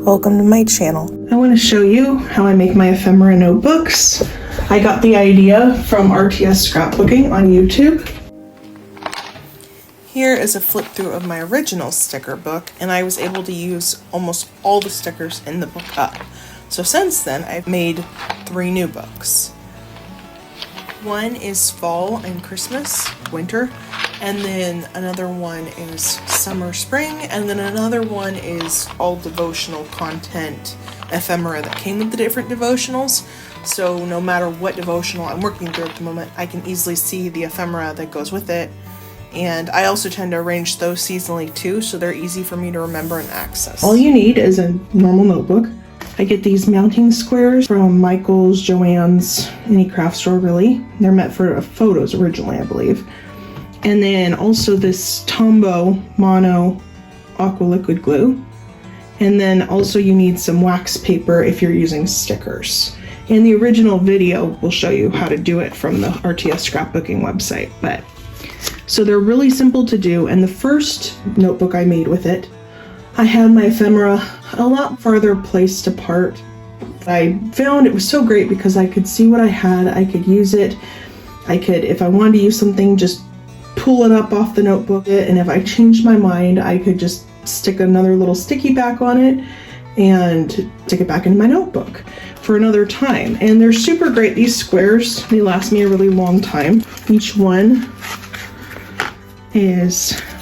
Welcome to my channel. I want to show you how I make my ephemera notebooks. I got the idea from RTS Scrapbooking on YouTube. Here is a flip through of my original sticker book, and I was able to use almost all the stickers in the book up. So since then, I've made 3 new books. One is fall and Christmas, winter, and then another one is summer, spring, and then another one is all devotional content ephemera that came with the different devotionals. So no matter what devotional I'm working through at the moment, I can easily see the ephemera that goes with it. And I also tend to arrange those seasonally too, so they're easy for me to remember and access. All you need is a normal notebook. I get these mounting squares from Michael's, Joann's, any craft store really. They're meant for photos originally, I believe. And then also this Tombow Mono Aqua Liquid Glue. And then also you need some wax paper if you're using stickers. In the original video, we'll show you how to do it from the RTS Scrapbooking website. So they're really simple to do, and the first notebook I made with it, I had my ephemera a lot farther placed apart. I found it was so great because I could see what I had, I could use it, I could, if I wanted to use something, just pull it up off the notebook, and if I changed my mind, I could just stick another little sticky back on it and stick it back into my notebook for another time. And they're super great, these squares, they last me a really long time. Each one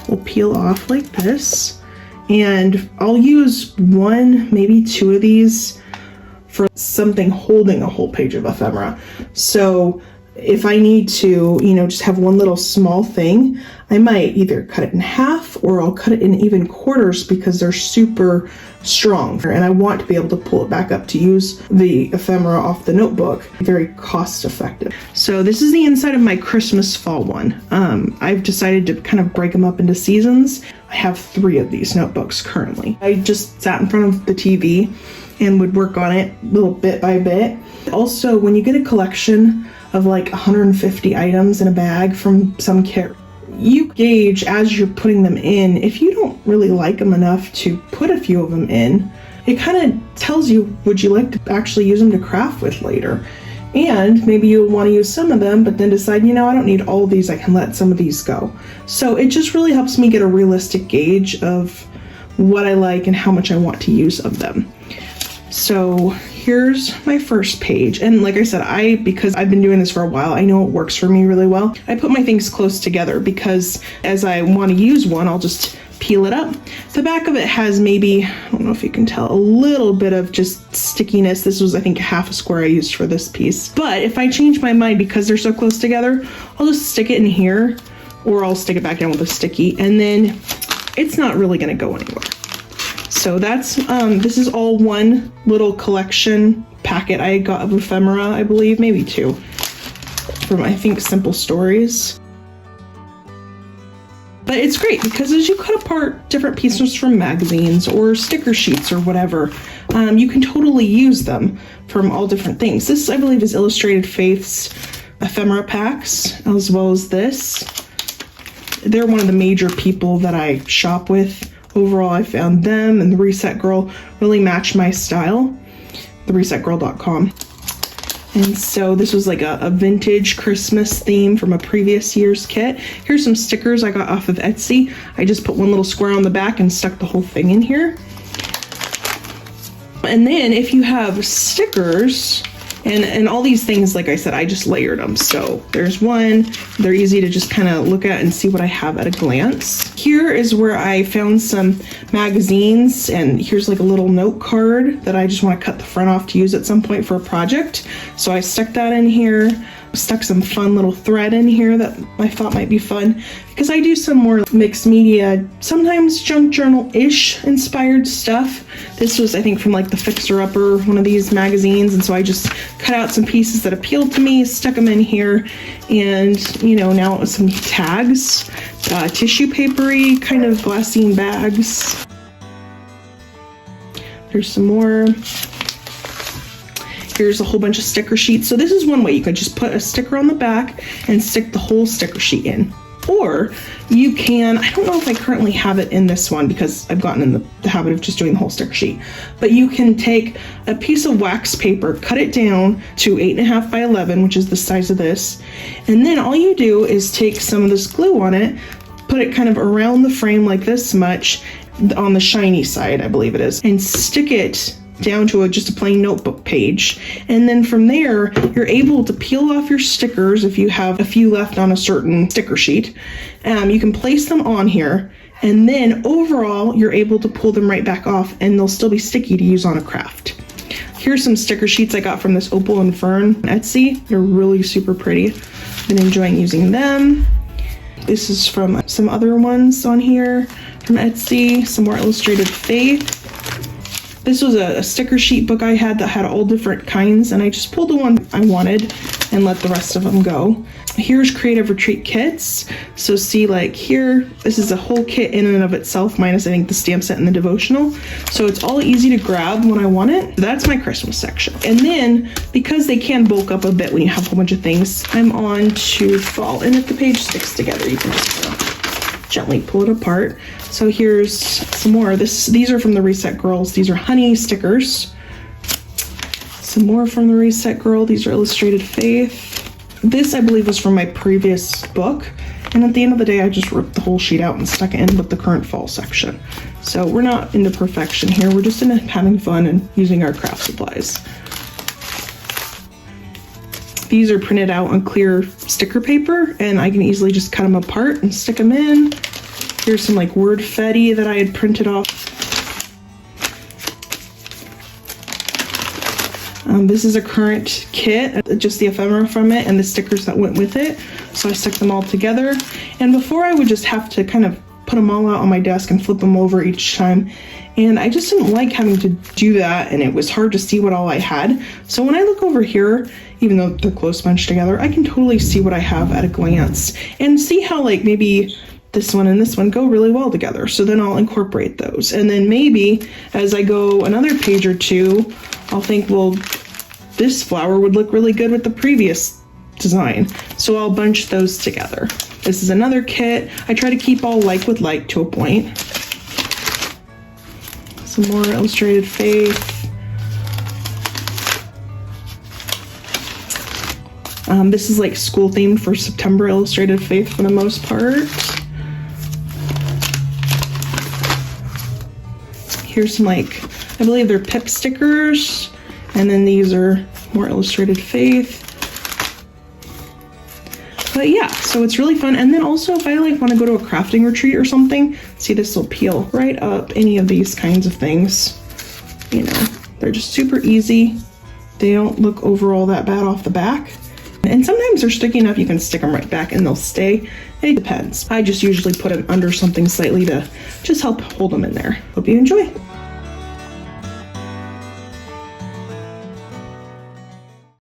will peel off like this, and I'll use 1, maybe 2 of these for something holding a whole page of ephemera. So if I need to, just have one little small thing, I might either cut it in half or I'll cut it in even quarters because they're super strong. And I want to be able to pull it back up to use the ephemera off the notebook. Very cost effective. So this is the inside of my Christmas fall one. I've decided to kind of break them up into seasons. I have 3 of these notebooks currently. I just sat in front of the TV and would work on it little bit by bit. Also, when you get a collection of like 150 items in a bag from some kit, you gauge as you're putting them in. If you don't really like them enough to put a few of them in, it kind of tells you, would you like to actually use them to craft with later? And maybe you'll want to use some of them, but then decide, I don't need all of these, I can let some of these go. So it just really helps me get a realistic gauge of what I like and how much I want to use of them. So here's my first page, and like I said, because I've been doing this for a while, I know it works for me really well. I put my things close together because as I want to use one, I'll just peel it up. The back of it has maybe, I don't know if you can tell, a little bit of just stickiness. This was, I think, half a square I used for this piece. But if I change my mind because they're so close together, I'll just stick it in here, or I'll stick it back down with a sticky, and then it's not really going to go anywhere. So that's, this is all one little collection packet I got of ephemera, I believe, maybe 2, from, I think, Simple Stories. But it's great because as you cut apart different pieces from magazines or sticker sheets or whatever, you can totally use them from all different things. This, I believe, is Illustrated Faith's ephemera packs, as well as this. They're one of the major people that I shop with. Overall, I found them and the Reset Girl really matched my style, theresetgirl.com. And so this was like a vintage Christmas theme from a previous year's kit. Here's some stickers I got off of Etsy. I just put one little square on the back and stuck the whole thing in here. And then if you have stickers, and all these things, like I said, I just layered them. So there's one, they're easy to just kind of look at and see what I have at a glance. Here is where I found some magazines, and here's like a little note card that I just want to cut the front off to use at some point for a project. So I stuck that in here, stuck some fun little thread in here that I thought might be fun, because I do some more mixed media, sometimes junk journal-ish inspired stuff. This was, I think, from like the Fixer Upper, one of these magazines, and so I just cut out some pieces that appealed to me, stuck them in here, and now some tags, tissue papery kind of glassine bags. There's some more. Here's a whole bunch of sticker sheets. So this is one way you could just put a sticker on the back and stick the whole sticker sheet in. Or you can, I don't know if I currently have it in this one because I've gotten in the habit of just doing the whole sticker sheet, but you can take a piece of wax paper, cut it down to 8.5 by 11, which is the size of this, and then all you do is take some of this glue on it, put it kind of around the frame like this much, on the shiny side, I believe it is, and stick it down to just a plain notebook page. And then from there, you're able to peel off your stickers if you have a few left on a certain sticker sheet. You can place them on here, and then overall, you're able to pull them right back off, and they'll still be sticky to use on a craft. Here's some sticker sheets I got from this Opal and Fern Etsy. They're really super pretty. I've been enjoying using them. This is from some other ones on here from Etsy, some more Illustrated Faith. This was a sticker sheet book I had that had all different kinds, and I just pulled the one I wanted and let the rest of them go. Here's Creative Retreat kits. So see, like here, this is a whole kit in and of itself, minus I think the stamp set and the devotional. So it's all easy to grab when I want it. That's my Christmas section. And then, because they can bulk up a bit when you have a whole bunch of things, I'm on to fall. And if the page sticks together, you can just gently pull it apart. So here's some more. These are from the Reset Girls. These are honey stickers. Some more from the Reset Girl. These are Illustrated Faith. This, I believe, was from my previous book. And at the end of the day, I just ripped the whole sheet out and stuck it in with the current fall section. So we're not into perfection here. We're just into having fun and using our craft supplies. These are printed out on clear sticker paper, and I can easily just cut them apart and stick them in. Here's some like word fetty that I had printed off. This is a current kit, just the ephemera from it and the stickers that went with it. So I stuck them all together. And before I would just have to kind of put them all out on my desk and flip them over each time. And I just didn't like having to do that, and it was hard to see what all I had. So when I look over here, even though they're close bunched together, I can totally see what I have at a glance and see how like maybe this one and this one go really well together. So then I'll incorporate those. And then maybe as I go another page or two, I'll think, well, this flower would look really good with the previous design. So I'll bunch those together. This is another kit. I try to keep all like with like to a point. Some more Illustrated Faith. This is like school themed for September Illustrated Faith for the most part. Here's some like, I believe they're pip stickers. And then these are more Illustrated Faith. But yeah, so it's really fun. And then also if I like want to go to a crafting retreat or something, see, this will peel right up any of these kinds of things. You know, they're just super easy. They don't look overall that bad off the back. And sometimes they're sticky enough you can stick them right back and they'll stay. It depends. I just usually put them under something slightly to just help hold them in there. Hope you enjoy.